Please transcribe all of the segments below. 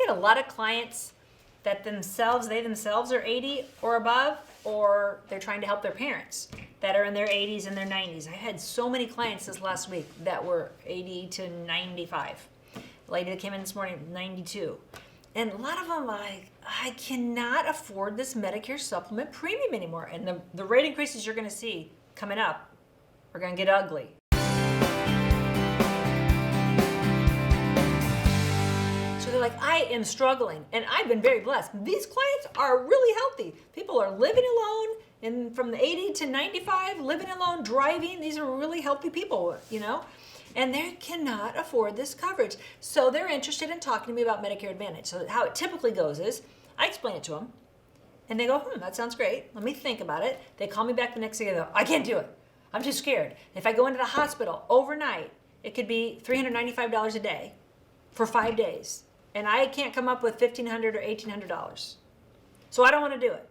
get a lot of clients that they themselves are 80 or above, or they're trying to help their parents that are in their 80s and their 90s. I had so many clients this last week that were 80 to 95. A lady that came in this morning, 92. And a lot of them are like, I cannot afford this Medicare supplement premium anymore. And the rate increases you're going to see coming up are going to get ugly. So they're like, I am struggling, and I've been very blessed. These clients are really healthy. People are living alone, and from the 80 to 95, living alone, driving. These are really healthy people, and they cannot afford this coverage. So they're interested in talking to me about Medicare Advantage. So how it typically goes is I explain it to them, and they go, that sounds great. Let me think about it. They call me back the next day and they go, I can't do it. I'm too scared. If I go into the hospital overnight, it could be $395 a day for 5 days. And I can't come up with $1,500 or $1,800. So I don't want to do it.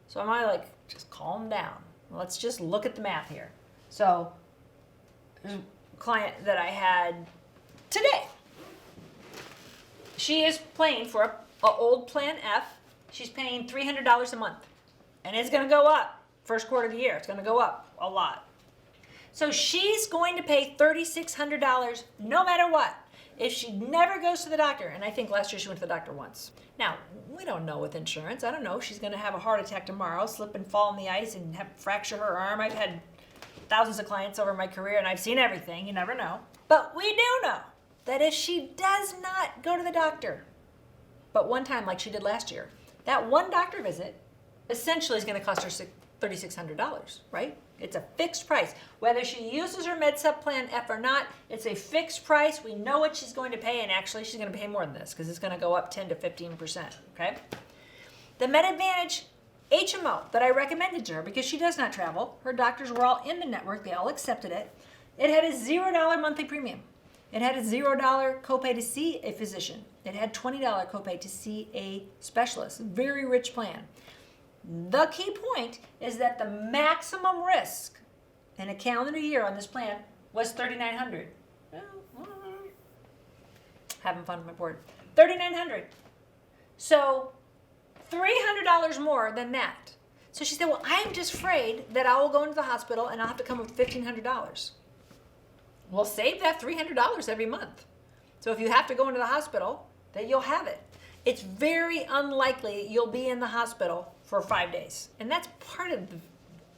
So I'm like, just calm down. Let's just look at the math here. So there's a client that I had today. She is paying for an old Plan F. She's paying $300 a month. And it's going to go up first quarter of the year. It's going to go up a lot. So she's going to pay $3,600 no matter what, if she never goes to the doctor. And I think last year she went to the doctor once. Now, we don't know with insurance. I don't know. She's going to have a heart attack tomorrow, slip and fall in the ice and fracture her arm. I've had thousands of clients over my career, and I've seen everything. You never know. But we do know that if she does not go to the doctor, but one time like she did last year, that one doctor visit essentially is going to cost her $3,600, right? It's a fixed price. Whether she uses her MedSup Plan F or not, it's a fixed price. We know what she's going to pay, and actually she's going to pay more than this because it's going to go up 10 to 15%, okay? The Med Advantage HMO that I recommended to her, because she does not travel, her doctors were all in the network, they all accepted it. It had a $0 monthly premium. It had a $0 copay to see a physician. It had $20 copay to see a specialist. Very rich plan. The key point is that the maximum risk in a calendar year on this plan was $3,900. Having fun with my board. $3,900. So $300 more than that. So she said, well, I'm just afraid that I will go into the hospital and I'll have to come up with $1,500. Well, save that $300 every month. So if you have to go into the hospital, then you'll have it. It's very unlikely you'll be in the hospital for 5 days. And that's part of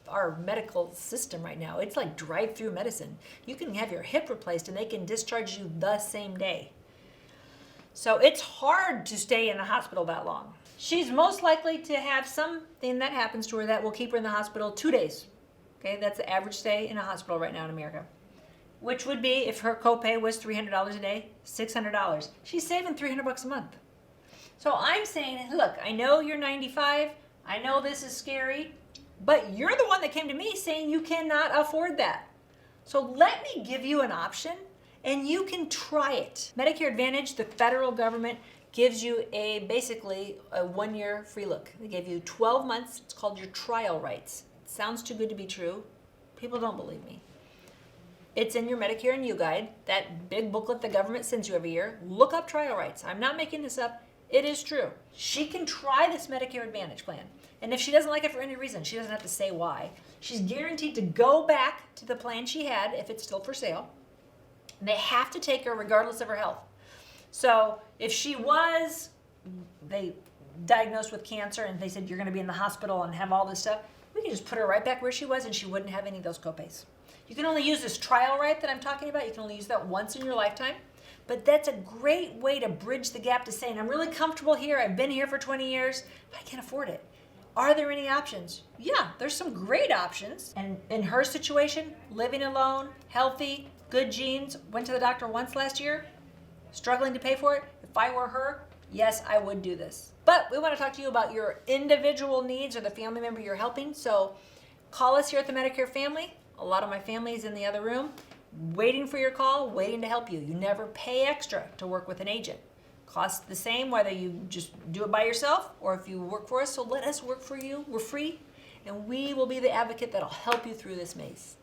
our medical system right now. It's like drive-through medicine. You can have your hip replaced and they can discharge you the same day. So it's hard to stay in the hospital that long. She's most likely to have something that happens to her that will keep her in the hospital 2 days. Okay, that's the average stay in a hospital right now in America. Which would be, if her copay was $300 a day, $600. She's saving $300 a month. So I'm saying, look, I know you're 95. I know this is scary, but you're the one that came to me saying you cannot afford that. So let me give you an option, and you can try it. Medicare Advantage, the federal government, gives you basically a 1-year free look. They give you 12 months. It's called your trial rights. It sounds too good to be true. People don't believe me. It's in your Medicare and You Guide, that big booklet the government sends you every year. Look up trial rights. I'm not making this up. It is true. She can try this Medicare Advantage plan. And if she doesn't like it for any reason, she doesn't have to say why. She's guaranteed to go back to the plan she had if it's still for sale. And they have to take her regardless of her health. So if they diagnosed with cancer and they said you're going to be in the hospital and have all this stuff, we can just put her right back where she was and she wouldn't have any of those copays. You can only use this trial right that I'm talking about. You can only use that once in your lifetime. But that's a great way to bridge the gap to saying, I'm really comfortable here. I've been here for 20 years. But I can't afford it. Are there any options? Yeah, there's some great options. And in her situation, living alone, healthy, good genes, went to the doctor once last year, struggling to pay for it. If I were her, yes, I would do this. But we want to talk to you about your individual needs or the family member you're helping. So call us here at the Medicare Family. A lot of my family is in the other room, waiting for your call, waiting to help you. You never pay extra to work with an agent. Costs the same whether you just do it by yourself or if you work for us. So let us work for you. We're free, and we will be the advocate that'll help you through this maze.